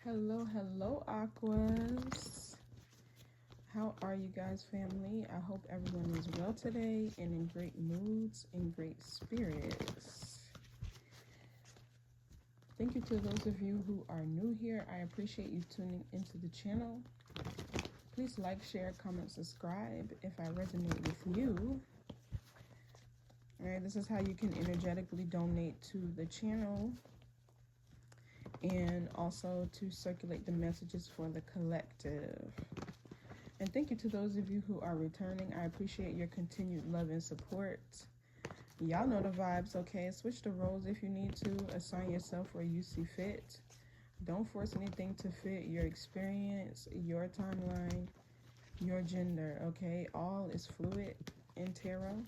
Hello, Aquas. How are you guys, family? I hope everyone is well today and in great moods and great spirits. Thank you to those of you who are new here. I appreciate you tuning into the channel. Please like, share, comment, subscribe if I resonate with you. All right, this is how you can energetically donate to the channel and also to circulate the messages for the collective. And thank you to those of you who are returning. I appreciate your continued love and support. Y'all know the vibes, okay? Switch the roles if you need to. Assign yourself where you see fit. Don't force anything to fit your experience, your timeline, your gender, okay? All is fluid in tarot.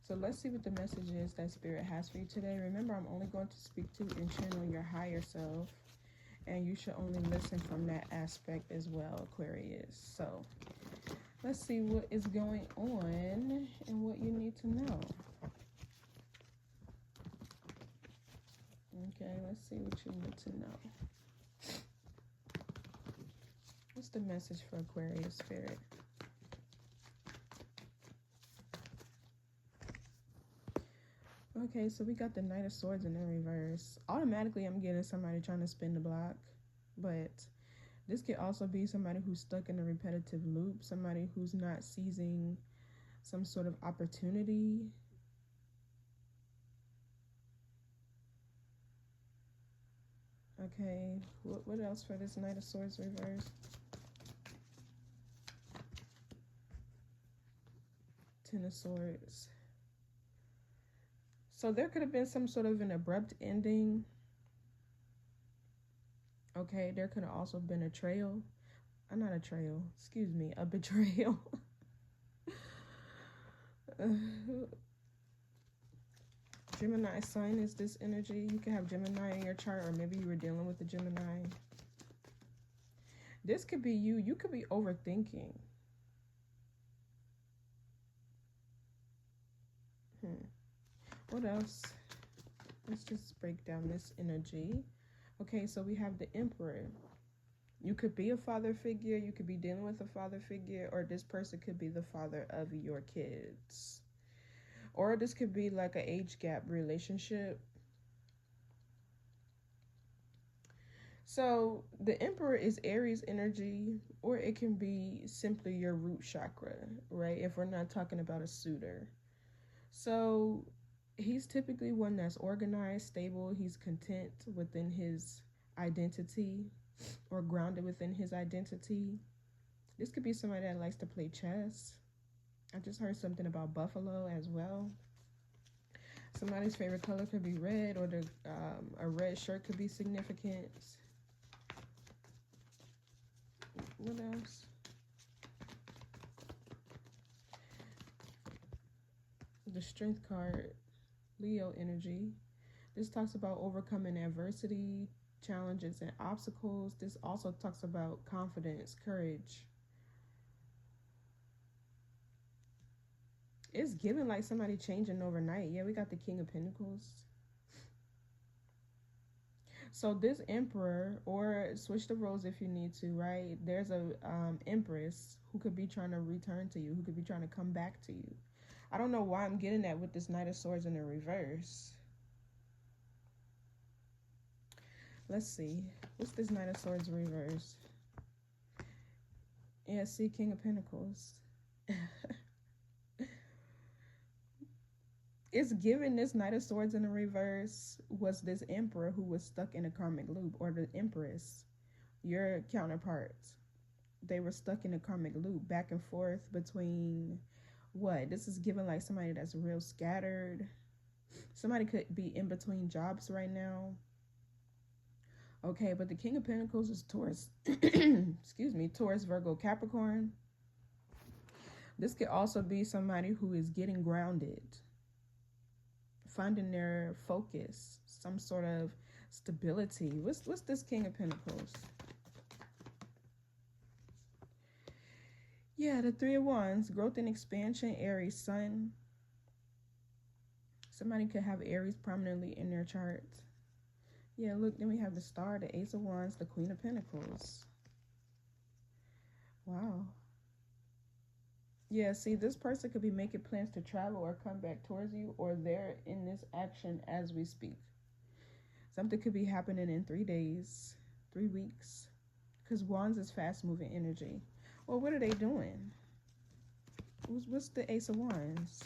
So let's see what the message is that Spirit has for you today. Remember, I'm only going to speak to and channel your higher self. And you should only listen from that aspect as well, Aquarius. So let's see what is going on and what you need to know. Okay, let's see what you need to know. What's the message for Aquarius, Spirit? Okay, so we got the Knight of Swords in the reverse. Automatically, I'm getting somebody trying to spin the block. But this could also be somebody who's stuck in a repetitive loop. Somebody who's not seizing some sort of opportunity. Okay, what else for this Knight of Swords reverse? Ten of Swords. So there could have been some sort of an abrupt ending. Okay, there could have also been a betrayal. Gemini sign is this energy. You can have Gemini in your chart, or maybe you were dealing with a Gemini. This could be you. You could be overthinking. What else? Let's just break down this energy. Okay, so we have the Emperor. You could be a father figure. You could be dealing with a father figure, or this person could be the father of your kids. Or this could be like an age gap relationship. So the Emperor is Aries energy, or it can be simply your root chakra, right? If we're not talking about a suitor. So he's typically one that's organized, stable. He's content within his identity or grounded within his identity. This could be somebody that likes to play chess. I just heard something about buffalo as well. Somebody's favorite color could be red, or a red shirt could be significant. What else? The Strength card, Leo energy. This talks about overcoming adversity, challenges, and obstacles. This also talks about confidence, courage. It's given like somebody changing overnight. Yeah, we got the King of Pentacles. So this Emperor, or switch the roles if you need to, right? There's a Empress who could be trying to return to you, who could be trying to come back to you. I don't know why I'm getting that with this Knight of Swords in the reverse. Let's see. What's this Knight of Swords reverse? Yeah, see, King of Pentacles. It's given this Knight of Swords in the reverse was this Emperor who was stuck in a karmic loop, or the Empress, your counterparts. They were stuck in a karmic loop back and forth between what? This is given like somebody that's real scattered. Somebody could be in between jobs right now. Okay, but the King of Pentacles is Taurus. Excuse me, Taurus, Virgo, Capricorn. This could also be somebody who is getting grounded, finding their focus, some sort of stability. What's this King of Pentacles? Yeah, the Three of Wands, growth and expansion, Aries sun. Somebody could have Aries prominently in their chart. Yeah, look, then we have the Star, the Ace of Wands, the Queen of Pentacles. Wow. Yeah, see, this person could be making plans to travel or come back towards you, or they're in this action as we speak. Something could be happening in 3 days, 3 weeks, because Wands is fast moving energy. Well, what are they doing? What's the Ace of Wands?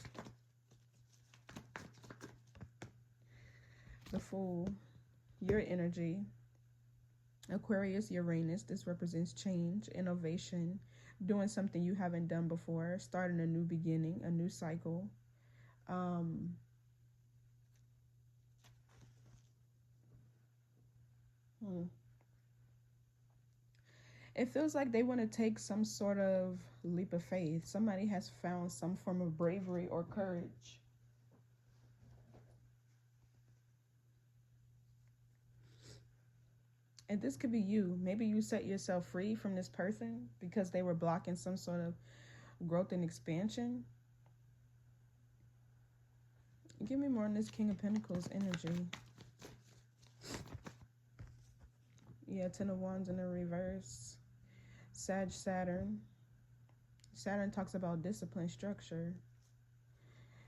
The Fool, your energy. Aquarius, Uranus, this represents change, innovation, doing something you haven't done before, starting a new beginning, a new cycle. Um, hmm. It feels like they want to take some sort of leap of faith. Somebody has found some form of bravery or courage. And this could be you. Maybe you set yourself free from this person because they were blocking some sort of growth and expansion. Give me more on this King of Pentacles energy. Yeah, Ten of Wands in the reverse. Sag, Saturn. Saturn talks about discipline, structure.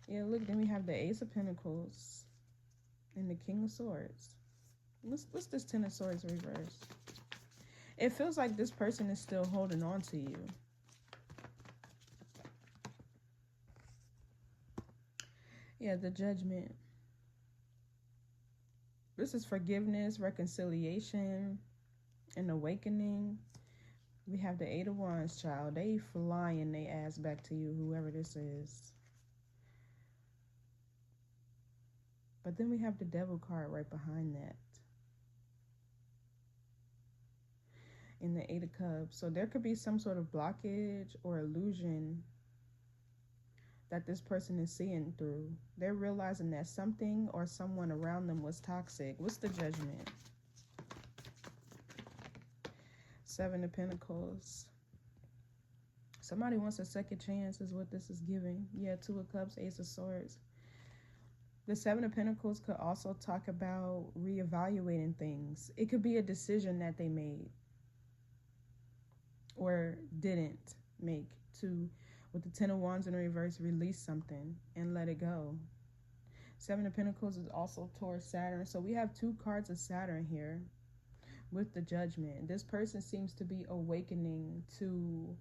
Yeah, look, then we have the Ace of Pentacles and the King of Swords. What's this Ten of Swords reverse? It feels like this person is still holding on to you. Yeah, the Judgment. This is forgiveness, reconciliation, and awakening. We have the Eight of Wands, child. They flying their ass back to you, whoever this is. But then we have the Devil card right behind that. In the Eight of Cups. So there could be some sort of blockage or illusion that this person is seeing through. They're realizing that something or someone around them was toxic. What's the Judgment? Seven of Pentacles. Somebody wants a second chance is what this is giving. Yeah, Two of Cups, Ace of Swords. The Seven of Pentacles could also talk about reevaluating things. It could be a decision that they made or didn't make to, with the Ten of Wands in reverse, release something and let it go. Seven of Pentacles is also towards Saturn. So we have two cards of Saturn here with the Judgment. This person seems to be awakening to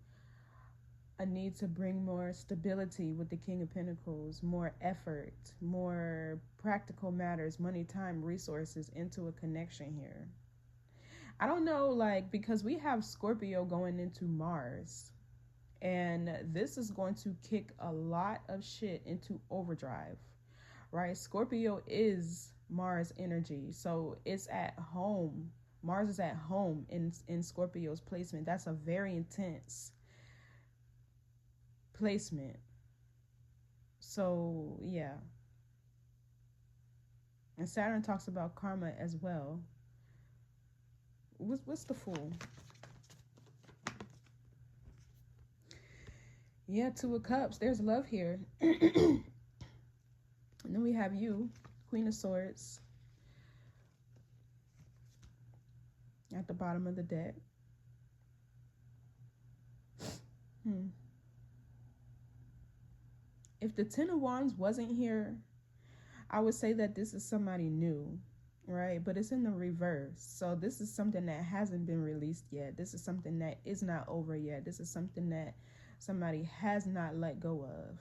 a need to bring more stability with the King of Pentacles, more effort, more practical matters, money, time, resources into a connection here. I don't know, like, because we have Scorpio going into Mars, and this is going to kick a lot of shit into overdrive, right? Scorpio is Mars energy, so it's at home. Mars is at home in Scorpio's placement. That's a very intense placement. So, yeah. And Saturn talks about karma as well. What's the Fool? Yeah, Two of Cups. There's love here. And then we have you, Queen of Swords, at the bottom of the deck. If the Ten of Wands wasn't here, I would say that this is somebody new, right? But it's in the reverse. So this is something that hasn't been released yet. This is something that is not over yet. This is something that somebody has not let go of.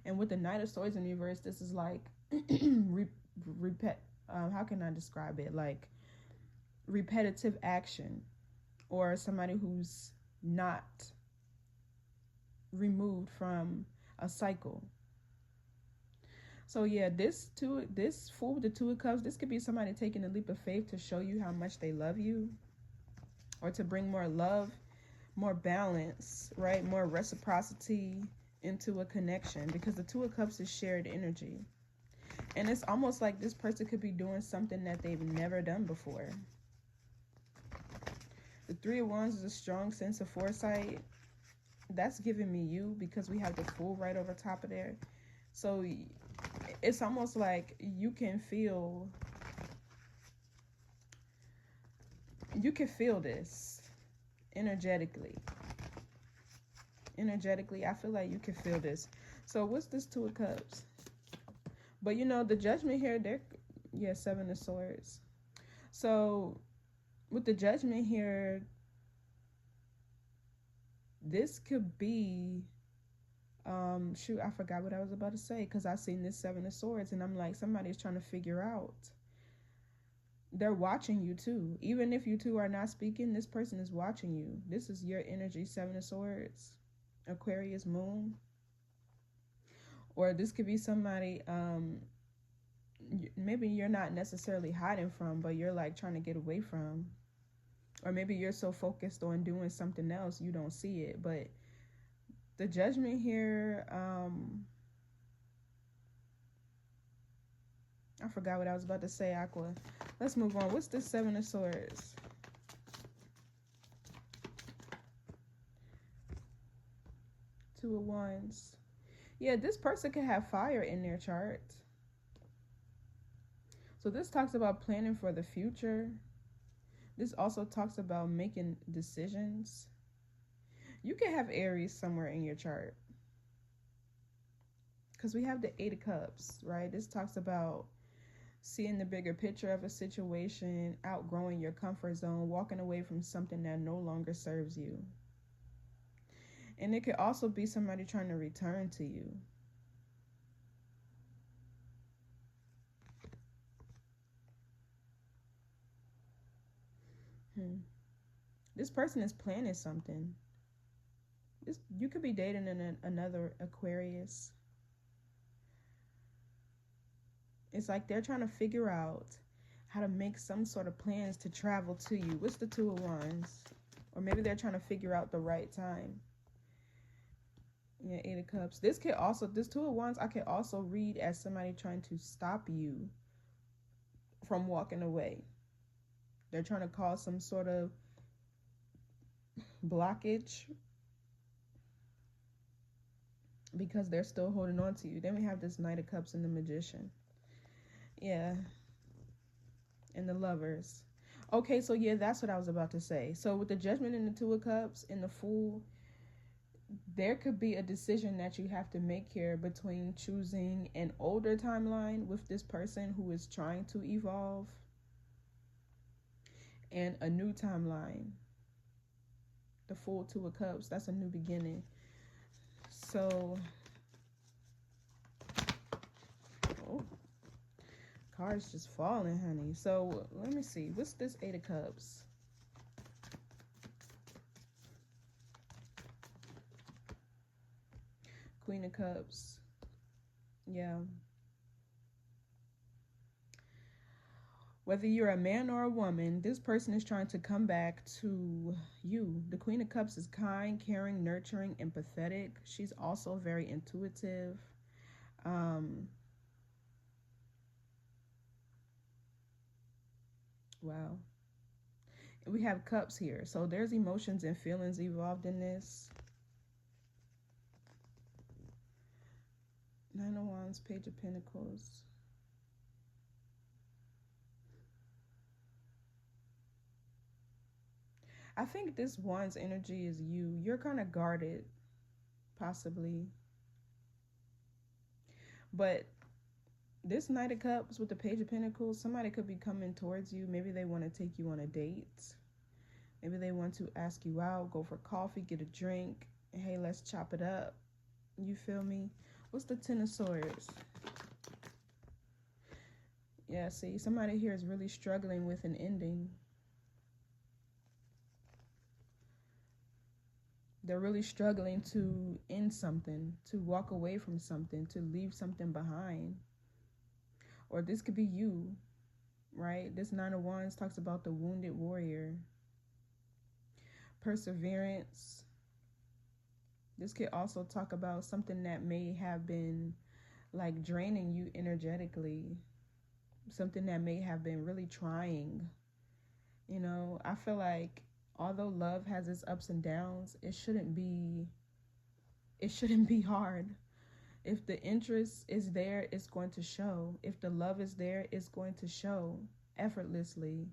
And with the Knight of Swords in reverse, this is like how can I describe it? Like repetitive action, or somebody who's not removed from a cycle. So yeah, this Fool with the Two of Cups, this could be somebody taking a leap of faith to show you how much they love you, or to bring more love, more balance, right? More reciprocity into a connection, because the Two of Cups is shared energy. And it's almost like this person could be doing something that they've never done before. The Three of Wands is a strong sense of foresight. That's giving me you, because we have the Fool right over top of there. So it's almost like you can feel you can feel this energetically. I feel like you can feel this. So what's this Two of Cups? But you know, the Judgment here, yeah, Seven of Swords. So with the Judgment here, this could be, shoot, I forgot what I was about to say, because I seen this Seven of Swords and I'm like, somebody's trying to figure out. They're watching you too. Even if you two are not speaking, this person is watching you. This is your energy, Seven of Swords, Aquarius moon. Or this could be somebody, maybe you're not necessarily hiding from, but you're like trying to get away from. Or maybe you're so focused on doing something else you don't see it. But the Judgment here, I forgot what I was about to say, Aqua. Let's move on. What's this Seven of Swords? Two of Wands. Yeah, this person could have fire in their chart. So this talks about planning for the future. This also talks about making decisions. You can have Aries somewhere in your chart. Because we have the Eight of Cups, right? This talks about seeing the bigger picture of a situation, outgrowing your comfort zone, walking away from something that no longer serves you. And it could also be somebody trying to return to you. This person is planning something. You could be dating another Aquarius. It's like they're trying to figure out how to make some sort of plans to travel to you. What's the Two of Wands? Or maybe they're trying to figure out the right time. Yeah, Eight of Cups. This Two of Wands, I could also read as somebody trying to stop you from walking away. They're trying to cause some sort of blockage because they're still holding on to you. Then we have this Knight of Cups and the Magician. Yeah. And the Lovers. Okay, so yeah, that's what I was about to say. So with the Judgment and the Two of Cups and the Fool, there could be a decision that you have to make here between choosing an older timeline with this person who is trying to evolve and a new timeline. The Fool, Two of Cups, that's a new beginning. So, cards just falling, honey. So let me see. What's this Eight of Cups? Queen of Cups. Yeah. Whether you're a man or a woman, this person is trying to come back to you. The Queen of Cups is kind, caring, nurturing, empathetic. She's also very intuitive. Wow. We have cups here. So there's emotions and feelings involved in this. Nine of Wands, Page of Pentacles. I think this Wands energy is you. You're kind of guarded, possibly. But this Knight of Cups with the Page of Pentacles, somebody could be coming towards you. Maybe they want to take you on a date. Maybe they want to ask you out, go for coffee, get a drink. Hey, let's chop it up. You feel me? What's the Ten of Swords? Yeah, see, somebody here is really struggling with an ending. They're really struggling to end something, to walk away from something, to leave something behind. Or this could be you, right? This Nine of Wands talks about the wounded warrior. Perseverance. This could also talk about something that may have been like draining you energetically. Something that may have been really trying. You know, I feel like although love has its ups and downs, it shouldn't be hard. If the interest is there, it's going to show. If the love is there, it's going to show effortlessly.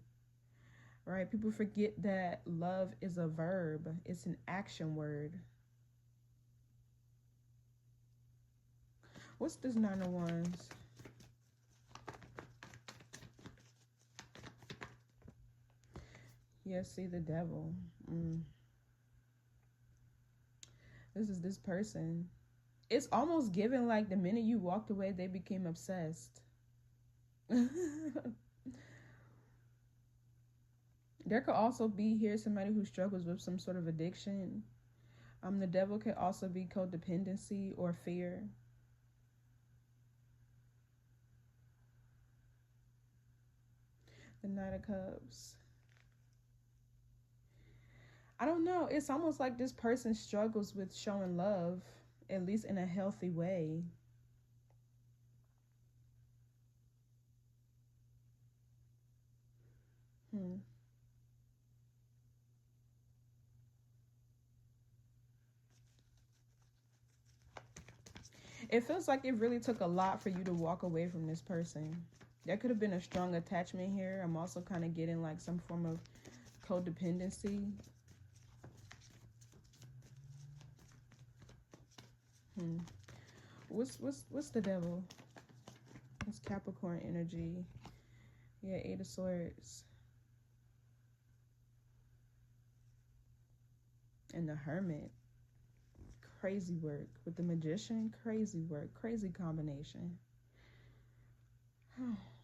right? People forget that love is a verb, it's an action word. What's this Nine of Wands? Yeah, see the devil. This is this person. It's almost given like the minute you walked away, they became obsessed. There could also be here somebody who struggles with some sort of addiction. The devil could also be codependency or fear. The Knight of Cups. I don't know. It's almost like this person struggles with showing love, at least in a healthy way. It feels like it really took a lot for you to walk away from this person. There could have been a strong attachment here. I'm also kind of getting like some form of codependency. What's the devil? It's Capricorn energy. Yeah, Eight of Swords. And the Hermit. Crazy work. With the Magician, crazy work. Crazy combination.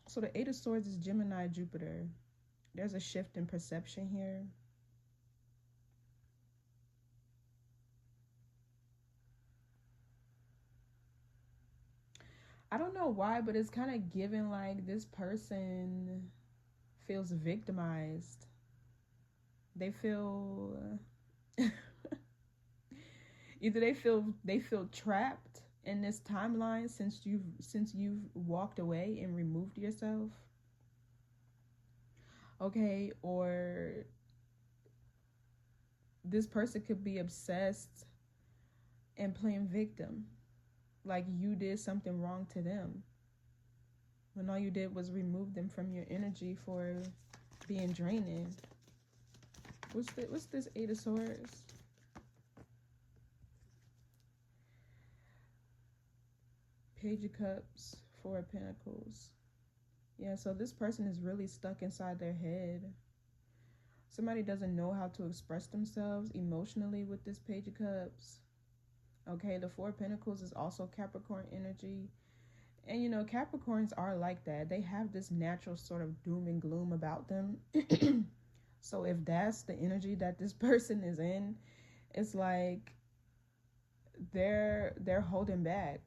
So the Eight of Swords is Gemini, Jupiter. There's a shift in perception here. I don't know why, but it's kind of given like this person feels victimized. They feel either they feel trapped in this timeline since you've walked away and removed yourself. Okay, or this person could be obsessed and playing victim. Like you did something wrong to them, when all you did was remove them from your energy for being draining. What's this Eight of Swords? Page of Cups, Four of Pentacles. Yeah, so this person is really stuck inside their head. Somebody doesn't know how to express themselves emotionally with this Page of Cups. Okay, the Four of Pentacles is also Capricorn energy. And you know, Capricorns are like that. They have this natural sort of doom and gloom about them. So if that's the energy that this person is in, it's like they're holding back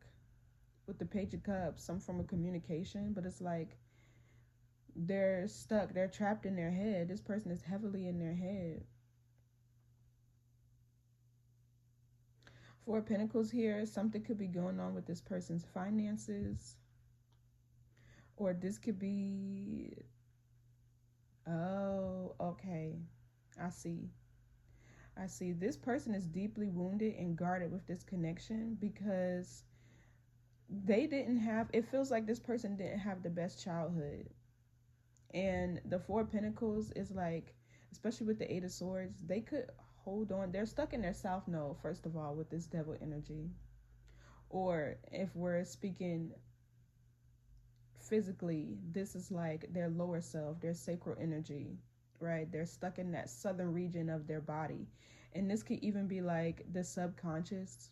with the Page of Cups, some form of communication, but it's like they're stuck, they're trapped in their head. This person is heavily in their head. Four of Pentacles here, something could be going on with this person's finances. Or this could be, oh, okay, I see. This person is deeply wounded and guarded with this connection because they didn't have, it feels like this person didn't have the best childhood. And the Four of Pentacles is like, especially with the Eight of Swords, they could hold on. They're stuck in their South Node, first of all, with this devil energy. Or if we're speaking physically, this is like their lower self, their sacral energy, right? They're stuck in that southern region of their body. And this could even be like the subconscious,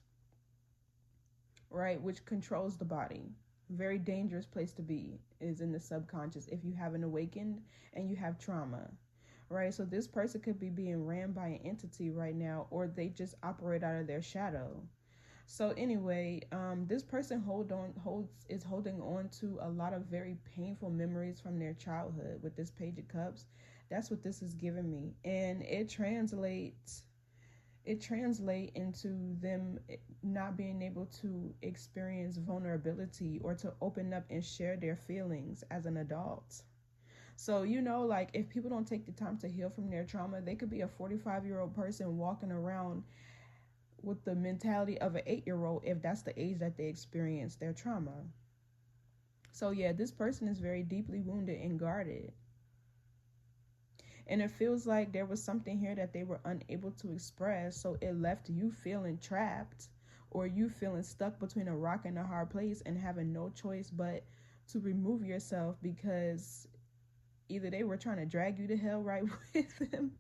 right, which controls the body. Very dangerous place to be is in the subconscious if you haven't awakened and you have trauma, right? So this person could be being ran by an entity right now, or they just operate out of their shadow. So anyway, this person is holding on to a lot of very painful memories from their childhood with this Page of Cups. That's what this is giving me, and it translates into them not being able to experience vulnerability or to open up and share their feelings as an adult. So, you know, like if people don't take the time to heal from their trauma, they could be a 45-year-old person walking around with the mentality of an 8-year-old if that's the age that they experience their trauma. So yeah, this person is very deeply wounded and guarded. And it feels like there was something here that they were unable to express, so it left you feeling trapped, or you feeling stuck between a rock and a hard place and having no choice but to remove yourself, because either they were trying to drag you to hell right with them,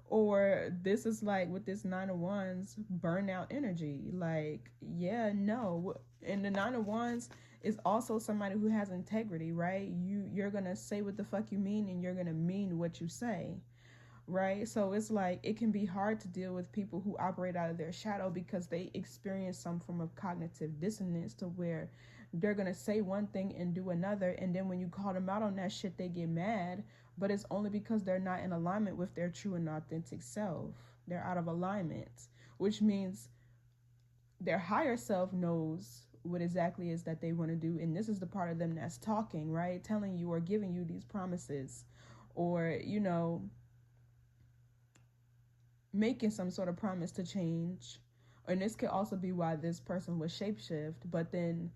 or this is like with this Nine of Wands burnout energy. Like, yeah, no. And the Nine of Wands is also somebody who has integrity, right? You're gonna say what the fuck you mean, and you're gonna mean what you say, right? So it's like it can be hard to deal with people who operate out of their shadow, because they experience some form of cognitive dissonance, to where they're gonna say one thing and do another, and then when you call them out on that shit, they get mad. But it's only because they're not in alignment with their true and authentic self. They're out of alignment, which means their higher self knows what exactly is that they want to do, and this is the part of them that's talking, right, telling you or giving you these promises, or making some sort of promise to change. And this could also be why this person was shapeshift, but then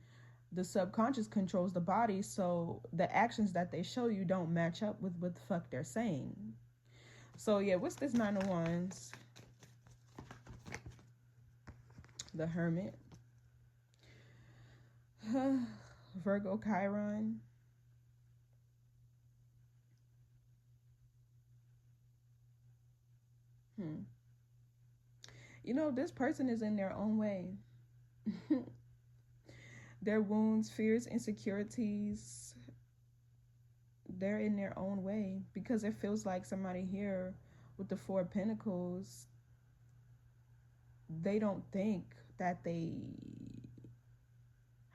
the subconscious controls the body, so the actions that they show you don't match up with what the fuck they're saying. So yeah, what's this Nine of Wands? The Hermit. Virgo Chiron. This person is in their own way. Their wounds, fears, insecurities, they're in their own way, because it feels like somebody here with the Four of Pentacles, they don't think that they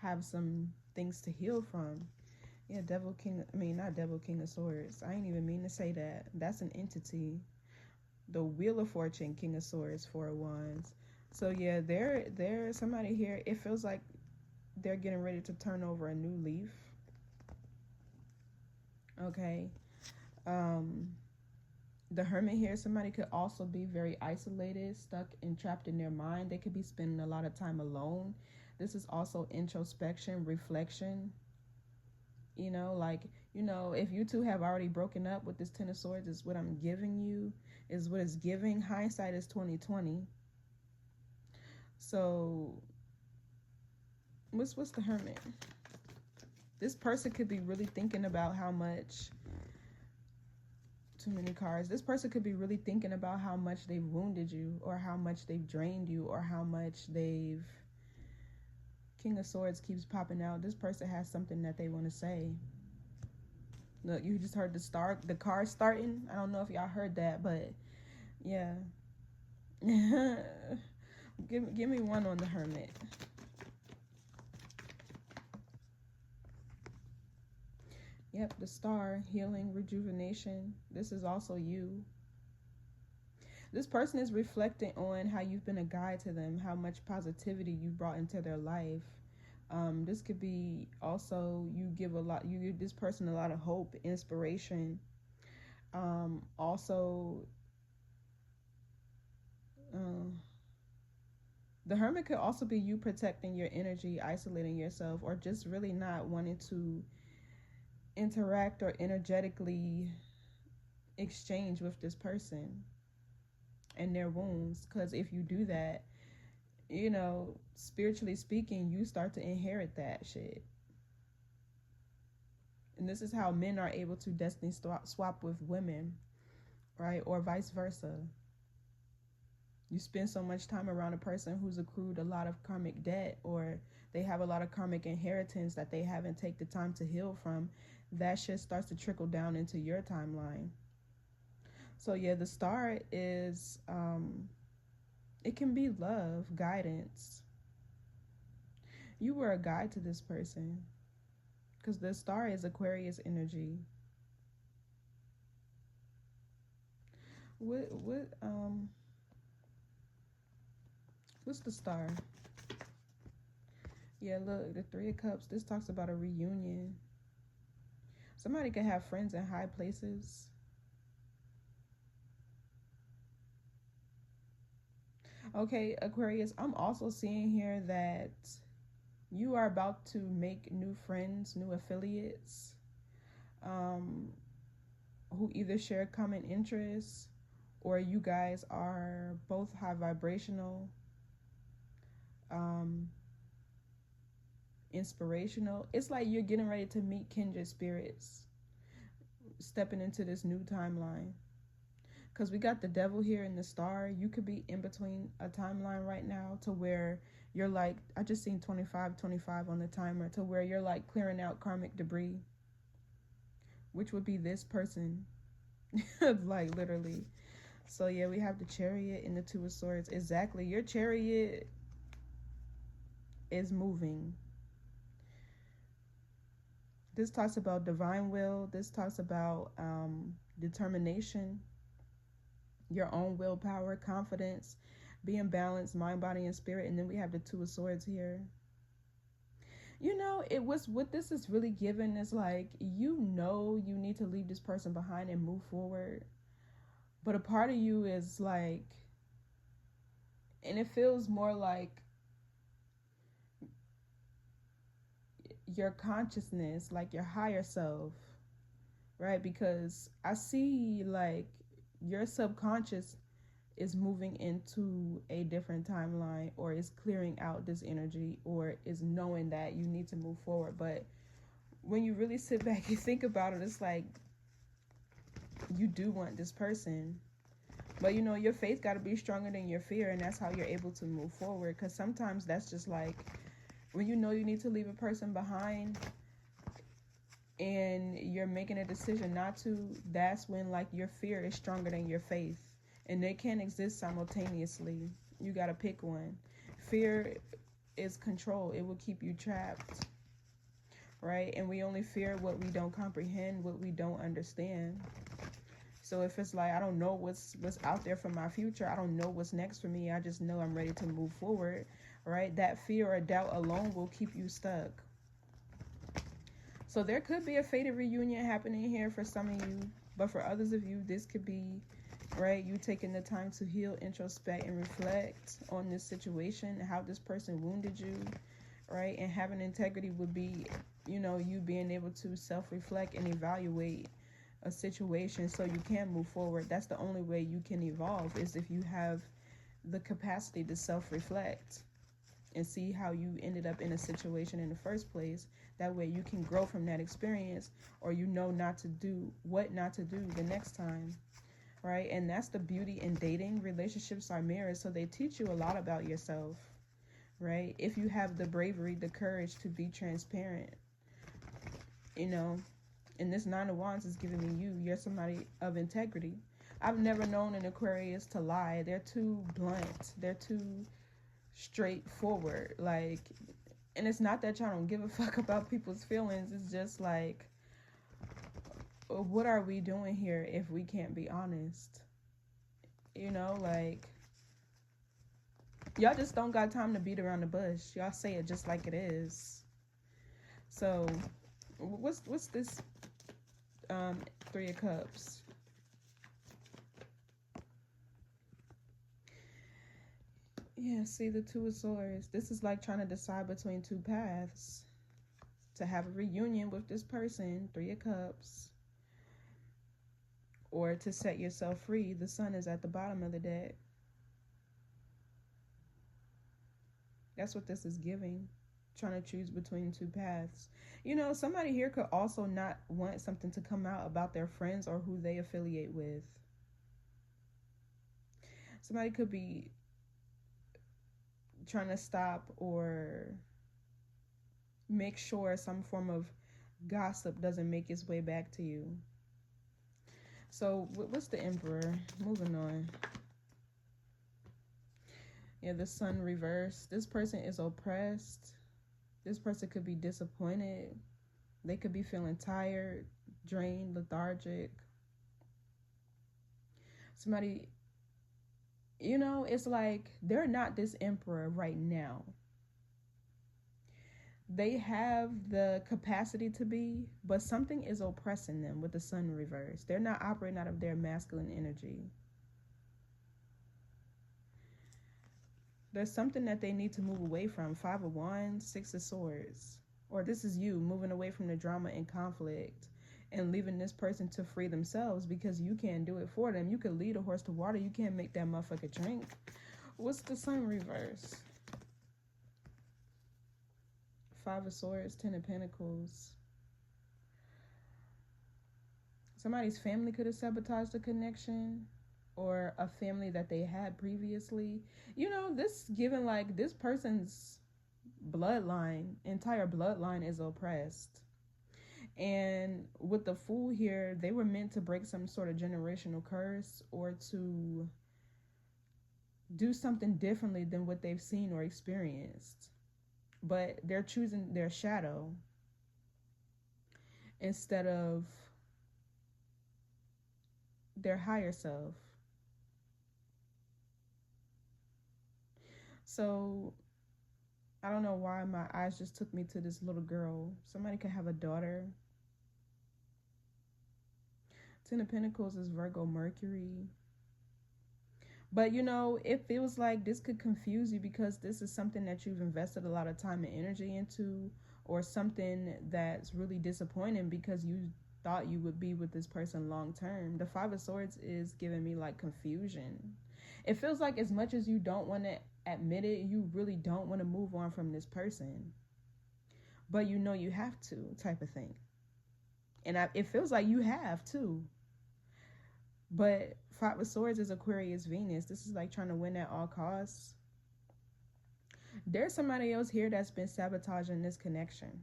have some things to heal from. Yeah, not Devil King of Swords. I ain't even mean to say that. That's an entity. The Wheel of Fortune, King of Swords, Four of Wands. So yeah, there's somebody here. It feels like they're getting ready to turn over a new leaf. Okay. The Hermit here, somebody could also be very isolated, stuck and trapped in their mind. They could be spending a lot of time alone. This is also introspection, reflection. If you two have already broken up, with this Ten of Swords is what I'm giving you, is what it's giving. Hindsight is 2020. So what's the Hermit? This person could be really thinking about how much, too many cards. This person could be really thinking about how much they've wounded you, or how much they've drained you, or how much they've, King of Swords keeps popping out. This person has something that they want to say. Look, you just heard the car starting. I don't know if y'all heard that, but yeah. Give me one on the Hermit. Yep, the Star, healing, rejuvenation. This is also you. This person is reflecting on how you've been a guide to them, how much positivity you brought into their life. This could be also you give this person a lot of hope, inspiration. The Hermit could also be you protecting your energy, isolating yourself, or just really not wanting to interact or energetically exchange with this person and their wounds. Because if you do that, spiritually speaking, you start to inherit that shit. And this is how men are able to destiny swap with women, right? Or vice versa. You spend so much time around a person who's accrued a lot of karmic debt, or they have a lot of karmic inheritance that they haven't taken the time to heal from. That shit starts to trickle down into your timeline. So yeah, the Star is, it can be love, guidance. You were a guide to this person, because the Star is Aquarius energy. What's the Star? Yeah, look, the Three of Cups. This talks about a reunion. Somebody could have friends in high places. Okay, Aquarius, I'm also seeing here that you are about to make new friends, new affiliates, who either share common interests, or you guys are both high vibrational, um, inspirational. It's like you're getting ready to meet kindred spirits, stepping into this new timeline. Because we got the devil here in the star. You could be in between a timeline right now to where you're like, I just seen 25 on the timer, to where you're like clearing out karmic debris, which would be this person. Like literally. So yeah, we have the Chariot and the Two of Swords. Exactly. Your Chariot is moving. This talks about divine will. This talks about determination, your own willpower, confidence, being balanced, mind, body, and spirit. And then we have the Two of Swords here. You know, it was what this is really given is like, you know, you need to leave this person behind and move forward. But a part of you is like, and it feels more like your consciousness, like your higher self, right? Because I see like your subconscious is moving into a different timeline, or is clearing out this energy, or is knowing that you need to move forward. But when you really sit back and think about it, it's like you do want this person, but you know, your faith got to be stronger than your fear, and that's how you're able to move forward. Because sometimes that's just like when you know you need to leave a person behind and you're making a decision not to, that's when like your fear is stronger than your faith, and they can't exist simultaneously. You got to pick one. Fear is control. It will keep you trapped, right? And we only fear what we don't comprehend, what we don't understand. So if it's like, I don't know what's out there for my future, I don't know what's next for me, I just know I'm ready to move forward, right? That fear or doubt alone will keep you stuck. So there could be a fated reunion happening here for some of you, but for others of you, this could be, right, you taking the time to heal, introspect, and reflect on this situation, how this person wounded you, right? And having integrity would be, you know, you being able to self-reflect and evaluate a situation so you can move forward. That's the only way you can evolve, is if you have the capacity to self-reflect and see how you ended up in a situation in the first place. That way you can grow from that experience, or you know what not to do the next time, right? And that's the beauty in dating. Relationships are mirrors, so they teach you a lot about yourself, right? If you have the bravery, the courage to be transparent, you know. And this Nine of Wands is giving me you're somebody of integrity. I've never known an Aquarius to lie. They're too blunt. They're too straightforward. Like, and it's not that y'all don't give a fuck about people's feelings. It's just like, what are we doing here if we can't be honest? You know, like, y'all just don't got time to beat around the bush. Y'all say it just like it is. So what's this Three of Cups? Yeah, see the Two of Swords. This is like trying to decide between two paths. To have a reunion with this person, Three of Cups, or to set yourself free. The Sun is at the bottom of the deck. That's what this is giving. Trying to choose between two paths. You know, somebody here could also not want something to come out about their friends or who they affiliate with. Somebody could be trying to stop or make sure some form of gossip doesn't make its way back to you. So what's the Emperor? Moving on. Yeah, the Sun reversed. This person is oppressed. This person could be disappointed. They could be feeling tired, drained, lethargic. Somebody, you know, it's like they're not this Emperor right now. They have the capacity to be, but something is oppressing them with the Sun reversed. They're not operating out of their masculine energy. There's something that they need to move away from. Five of Wands, Six of Swords. Or this is you moving away from the drama and conflict and leaving this person to free themselves because you can't do it for them. You could lead a horse to water. You can't make that motherfucker drink. What's the sun reverse? Five of Swords, Ten of Pentacles. Somebody's family could have sabotaged the connection, or a family that they had previously. You know, this given like this person's bloodline, entire bloodline is oppressed. And with the Fool here, they were meant to break some sort of generational curse or to do something differently than what they've seen or experienced. But they're choosing their shadow instead of their higher self. So I don't know why my eyes just took me to this little girl. Somebody could have a daughter. Ten of Pentacles is Virgo Mercury. But, you know, it feels like this could confuse you because this is something that you've invested a lot of time and energy into, or something that's really disappointing because you thought you would be with this person long term. The Five of Swords is giving me like confusion. It feels like as much as you don't want to admit it, you really don't want to move on from this person. But you know you have to, type of thing. And it feels like you have too. But Five of Swords is Aquarius Venus. This is like trying to win at all costs. There's somebody else here that's been sabotaging this connection.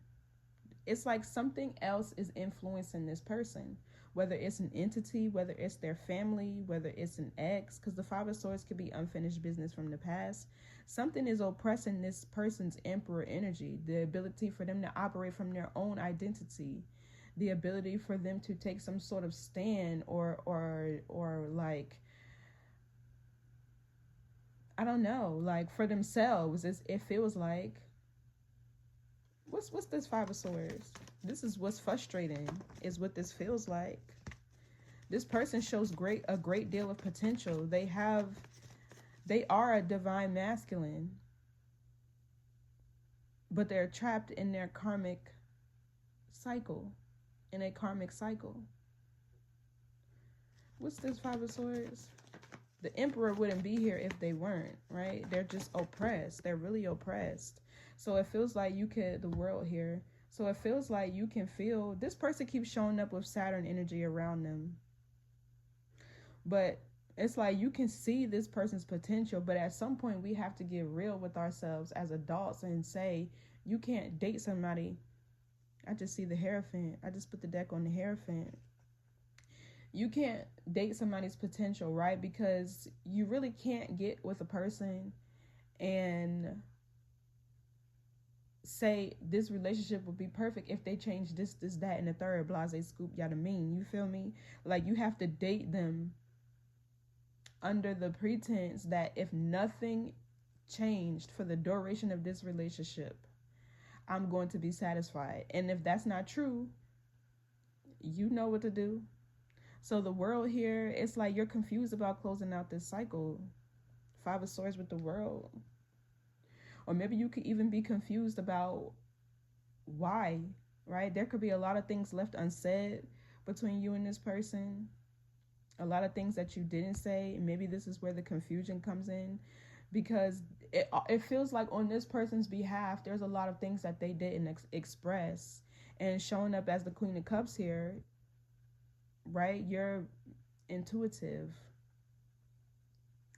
It's like something else is influencing this person. Whether it's an entity, whether it's their family, whether it's an ex. Because the Five of Swords could be unfinished business from the past. Something is oppressing this person's emperor energy. The ability for them to operate from their own identity. The ability for them to take some sort of stand or like, I don't know, like for themselves. It feels like, what's this Five of Swords? This is what's frustrating, is what this feels like. This person shows a great deal of potential. They are a divine masculine, but they're trapped in their karmic cycle. In a karmic cycle. What's this Five of Swords? The Emperor wouldn't be here if they weren't, right? They're just oppressed. They're really oppressed. So it feels like the world here. So it feels like you can feel, this person keeps showing up with Saturn energy around them. But it's like you can see this person's potential, but at some point we have to get real with ourselves as adults and say, you can't date somebody. I just see the Hierophant. I just put the deck on the Hierophant. You can't date somebody's potential, right? Because you really can't get with a person and say this relationship would be perfect if they change this, that, and the third. Blase, scoop, yada mean. You feel me? Like you have to date them under the pretense that if nothing changed for the duration of this relationship, I'm going to be satisfied. And if that's not true, you know what to do. So the world here, it's like you're confused about closing out this cycle. Five of Swords with the world. Or maybe you could even be confused about why, right? There could be a lot of things left unsaid between you and this person. A lot of things that you didn't say. Maybe this is where the confusion comes in. Because it feels like on this person's behalf, there's a lot of things that they didn't express. And showing up as the Queen of Cups here, right? You're intuitive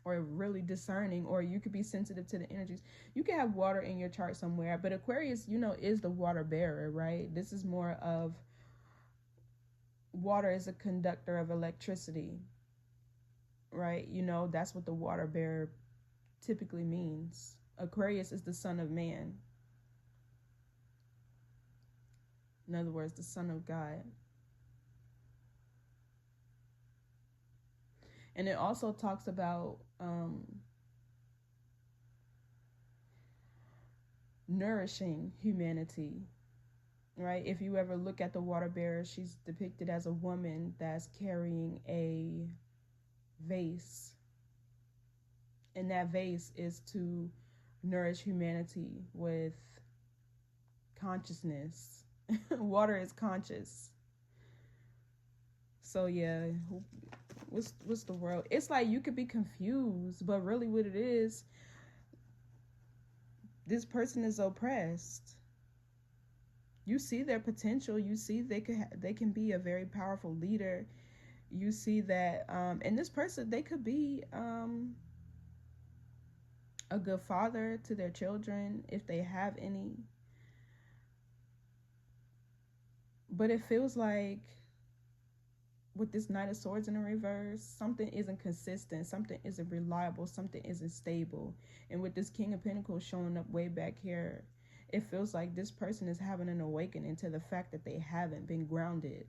or really discerning, or you could be sensitive to the energies. You could have water in your chart somewhere, but Aquarius, you know, is the water bearer, right? This is more of water is a conductor of electricity, right? You know, that's what the water bearer typically means. Aquarius is the son of man. In other words, the son of God. And it also talks about nourishing humanity, right? If you ever look at the water bearer, she's depicted as a woman that's carrying a vase. And that vase is to nourish humanity with consciousness. Water is conscious. So yeah, what's the world? It's like you could be confused, but really what it is, this person is oppressed. You see their potential. You see they can be a very powerful leader. You see that, and this person, they could be a good father to their children if they have any. But it feels like with this Knight of Swords in the reverse, something isn't consistent, something isn't reliable, something isn't stable. And with this King of Pentacles showing up way back here, it feels like this person is having an awakening to the fact that they haven't been grounded,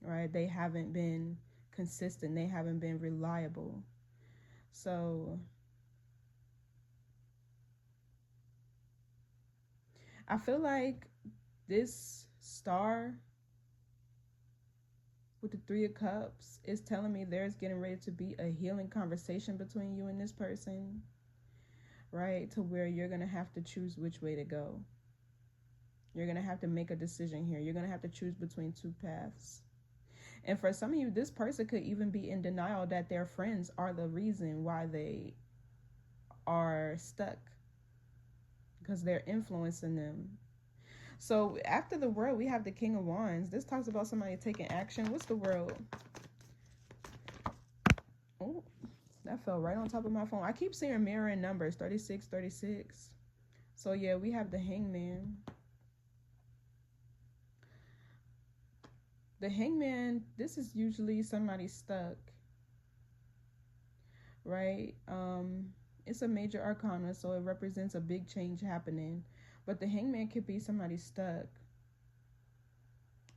right? They haven't been consistent, they haven't been reliable. So I feel like this star with the Three of Cups is telling me there's getting ready to be a healing conversation between you and this person, right? To where you're going to have to choose which way to go. You're going to have to make a decision here. You're going to have to choose between two paths. And for some of you, this person could even be in denial that their friends are the reason why they are stuck, because they're influencing them. So after the world, we have the King of Wands. This talks about somebody taking action. What's the world? Oh, that fell right on top of my phone. I keep seeing mirroring numbers, 36, 36. So yeah, we have the Hangman. The Hangman, this is usually somebody stuck, right? It's a major arcana, so it represents a big change happening. But the Hangman could be somebody stuck,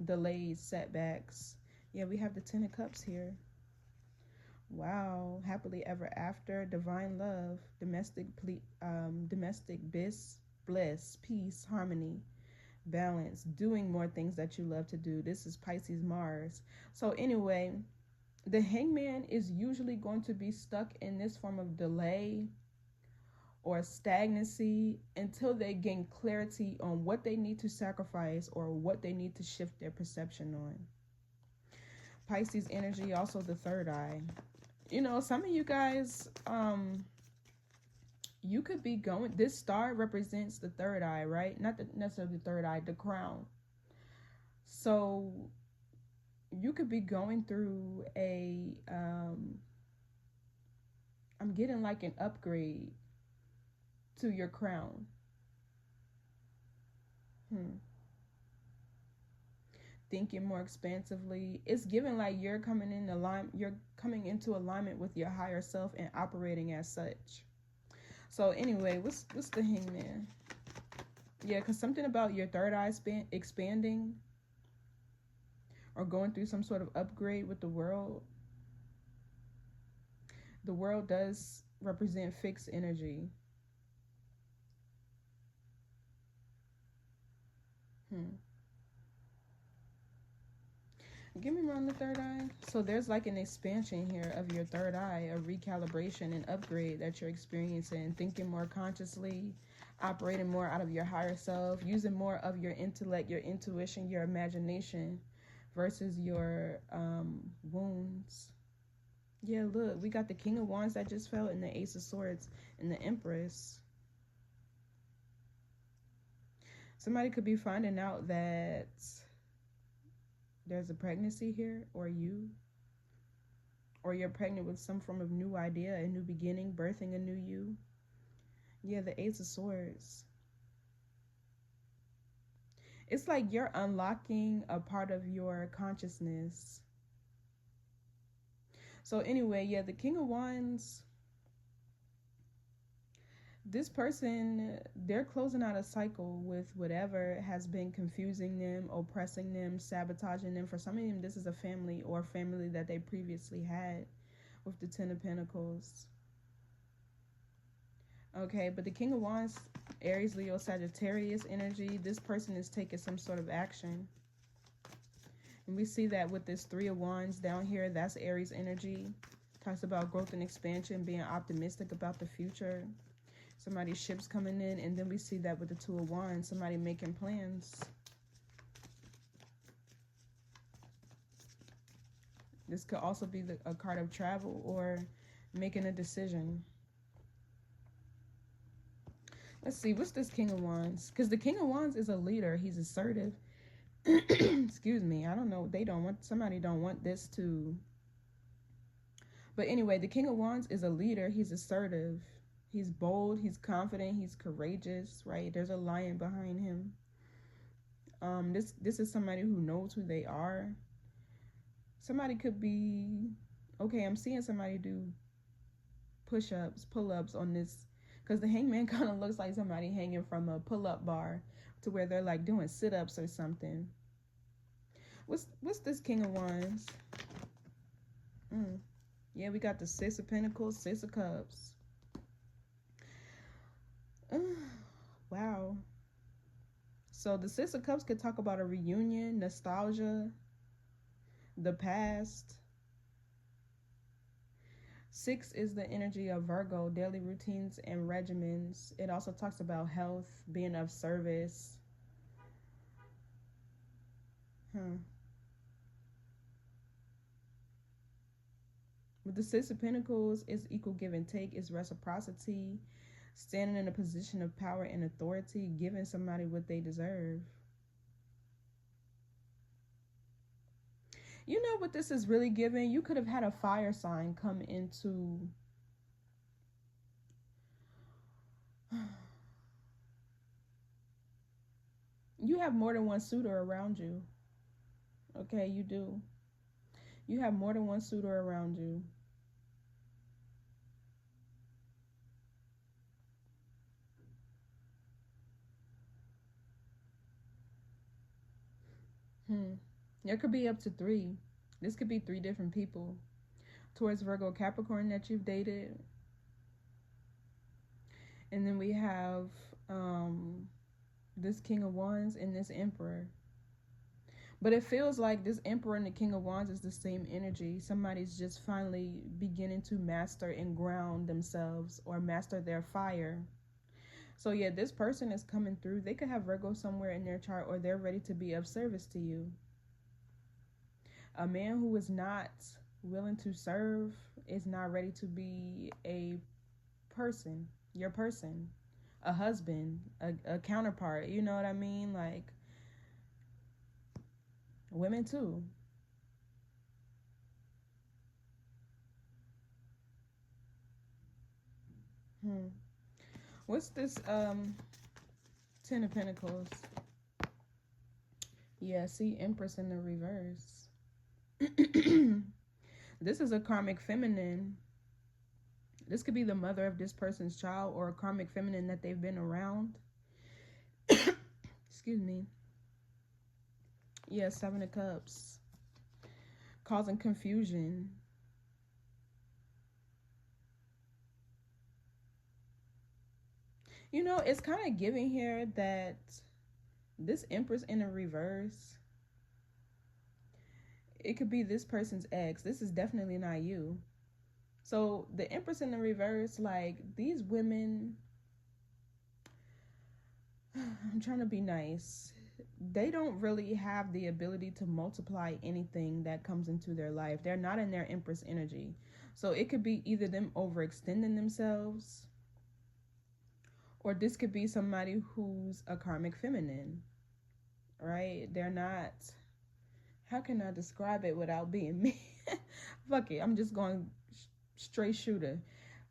delays, setbacks. Yeah, we have the Ten of Cups here. Wow, happily ever after, divine love, domestic bliss, peace, harmony, balance, doing more things that you love to do. This is Pisces Mars. So anyway, the Hangman is usually going to be stuck in this form of delay or stagnancy until they gain clarity on what they need to sacrifice or what they need to shift their perception on. Pisces energy, also the third eye. You know, some of you guys, you could be going, this star represents the third eye, right? Not necessarily the third eye, the crown. So you could be going through I'm getting like an upgrade to your crown. Thinking more expansively. It's given like you're coming into alignment with your higher self and operating as such. So anyway, what's the Hangman? Yeah, because something about your third eye expanding or going through some sort of upgrade with the world. The world does represent fixed energy. Give me around the third eye. So there's like an expansion here of your third eye, a recalibration and upgrade that you're experiencing, thinking more consciously, operating more out of your higher self, using more of your intellect, your intuition, your imagination versus your wounds. Yeah, look, we got the King of Wands that just fell and the Ace of Swords and the Empress. Somebody could be finding out that there's a pregnancy here, or you're pregnant with some form of new idea, a new beginning, birthing a new you. Yeah, the Ace of Swords. It's like you're unlocking a part of your consciousness. So anyway, yeah, the King of Wands, this person, they're closing out a cycle with whatever has been confusing them, oppressing them, sabotaging them. For some of them, this is a family or family that they previously had with the Ten of Pentacles. Okay, but the King of Wands, Aries, Leo, Sagittarius energy, this person is taking some sort of action. And we see that with this Three of Wands down here, that's Aries energy. Talks about growth and expansion, being optimistic about the future. Somebody's ships coming in, and then we see that with the Two of Wands, somebody making plans. This could also be a card of travel or making a decision. Let's see, what's this King of Wands? Because the King of Wands is a leader. He's assertive. Excuse me. I don't know. Somebody don't want this to. But anyway, the King of Wands is a leader. He's assertive. He's bold. He's confident. He's courageous, right? There's a lion behind him. This is somebody who knows who they are. Somebody could be, okay, I'm seeing somebody do push-ups, pull-ups on this, because the hangman kind of looks like somebody hanging from a pull-up bar to where they're like doing sit-ups or something. What's this King of Wands? Yeah, we got the Six of Pentacles, Six of Cups. Wow. So the Six of Cups could talk about a reunion, nostalgia, the past. 6 is the energy of Virgo, daily routines and regimens. It also talks about health, being of service. With the Six of Pentacles, it's equal give and take, it's reciprocity, standing in a position of power and authority, giving somebody what they deserve. You know what this is really giving? You could have had a fire sign come into... You have more than one suitor around you. Okay, you do. You have more than one suitor around you. There could be up to 3. This could be 3 different people. Taurus, Virgo, Capricorn that you've dated. And then we have this King of Wands and this Emperor. But it feels like this Emperor and the King of Wands is the same energy. Somebody's just finally beginning to master and ground themselves or master their fire. So yeah, this person is coming through. They could have Virgo somewhere in their chart, or they're ready to be of service to you. A man who is not willing to serve is not ready to be a person, your person, a husband, a counterpart. You know what I mean? Like, women too. What's this 10 of Pentacles? Yeah, see, Empress in the reverse. This is a karmic feminine. This could be the mother of this person's child or a karmic feminine that they've been around. Excuse me. Yeah, 7 of Cups. Causing confusion. You know, it's kind of giving here that this Empress in the reverse, it could be this person's ex. This is definitely not you. So the Empress in the reverse, like, these women, I'm trying to be nice, they don't really have the ability to multiply anything that comes into their life. They're not in their Empress energy. So it could be either them overextending themselves, or this could be somebody who's a karmic feminine, right? They're not, how can I describe it without being me? Fuck it, I'm just going straight shooter.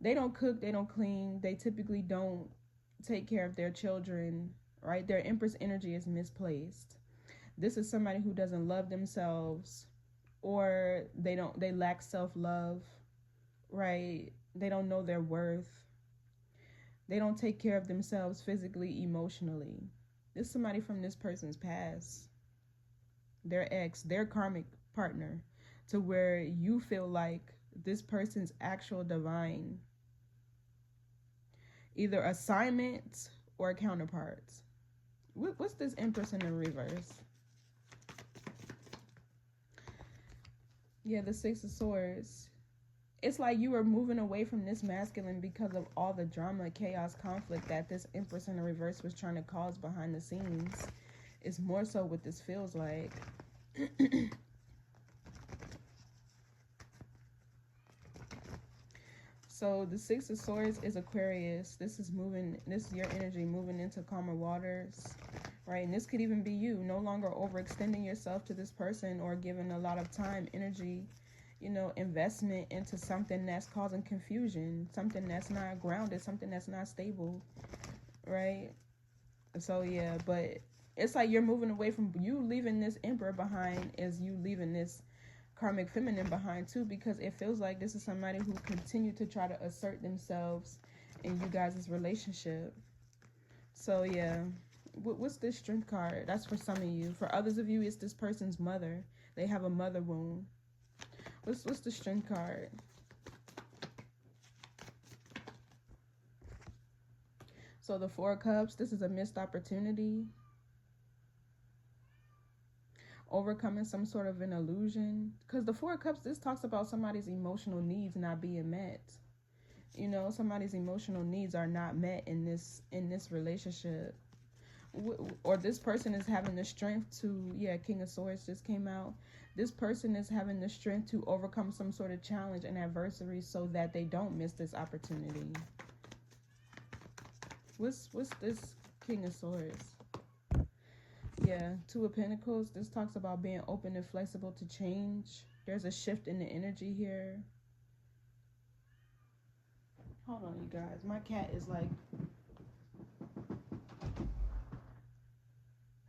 They don't cook, they don't clean, they typically don't take care of their children, right? Their Empress energy is misplaced. This is somebody who doesn't love themselves, or they lack self-love, right? They don't know their worth. They don't take care of themselves physically, emotionally. This is somebody from this person's past, their ex, their karmic partner, to where you feel like this person's actual divine, either assignment or counterpart. What's this Empress in the reverse? Yeah, the 6 of Swords. It's like you were moving away from this masculine because of all the drama, chaos, conflict that this Empress in the reverse was trying to cause behind the scenes. It's more so what this feels like. So the Six of Swords is Aquarius. This is your energy moving into calmer waters, right? And this could even be you no longer overextending yourself to this person or giving a lot of time, energy, investment into something that's causing confusion, something that's not grounded, something that's not stable, right? So yeah, but it's like you're moving away from you leaving this Emperor behind is you leaving this karmic feminine behind too, because it feels like this is somebody who continue to try to assert themselves in you guys' relationship. So yeah, what's this Strength card? That's for some of you. For others of you, it's this person's mother. They have a mother wound. What's the Strength card? So the Four of Cups, this is a missed opportunity. Overcoming some sort of an illusion, because the Four of Cups, this talks about somebody's emotional needs not being met. Somebody's emotional needs are not met in this relationship, or this person is having the strength to, King of Swords just came out. This person is having the strength to overcome some sort of challenge and adversity so that they don't miss this opportunity. What's this King of Swords? Yeah, Two of Pentacles. This talks about being open and flexible to change. There's a shift in the energy here. Hold on, you guys. My cat is like...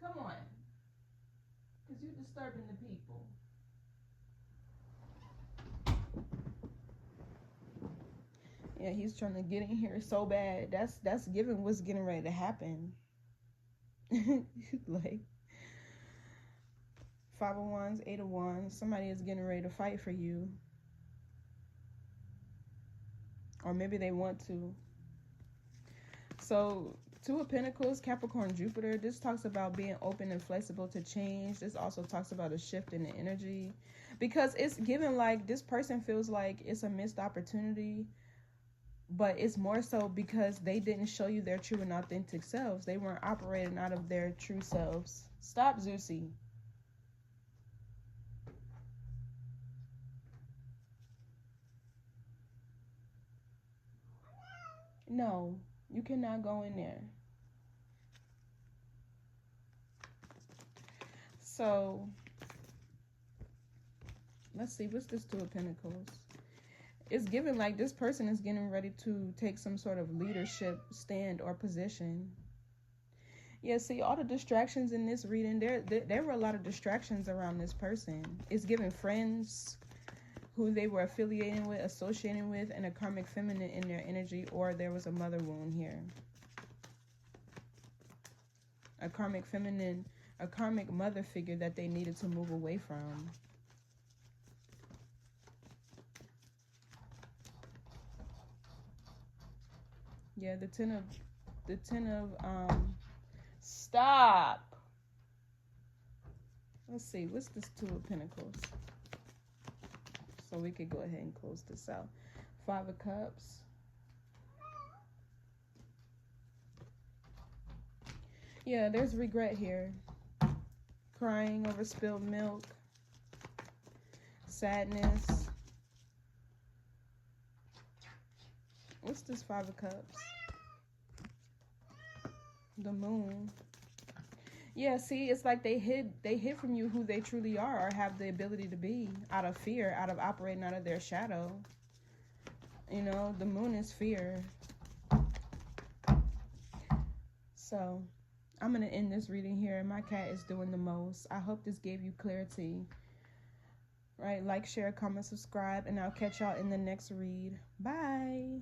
Come on. Because you're disturbing the people. Yeah, he's trying to get in here so bad. That's given what's getting ready to happen. Like, 5 of Wands, 8 of Wands. Somebody is getting ready to fight for you. Or maybe they want to. So, Two of Pentacles, Capricorn, Jupiter. This talks about being open and flexible to change. This also talks about a shift in the energy. Because it's given like this person feels like it's a missed opportunity. But it's more so because they didn't show you their true and authentic selves. They weren't operating out of their true selves. Stop, Zeusy. No, you cannot go in there. So, let's see. What's this Two of Pentacles? It's given like this person is getting ready to take some sort of leadership stand or position. Yeah, see, all the distractions in this reading, there were a lot of distractions around this person. It's giving friends who they were affiliating with, associating with, and a karmic feminine in their energy, or there was a mother wound here. A karmic feminine, a karmic mother figure that they needed to move away from. Yeah, the ten of stop. Let's see, what's this Two of Pentacles? So we could go ahead and close this out. 5 of Cups. Yeah, there's regret here. Crying over spilled milk. Sadness. What's this 5 of Cups? The Moon. Yeah, see, it's like they hid from you who they truly are or have the ability to be out of fear, out of operating out of their shadow. The Moon is fear. So, I'm going to end this reading here. My cat is doing the most. I hope this gave you clarity. Right? Like, share, comment, subscribe, and I'll catch y'all in the next read. Bye.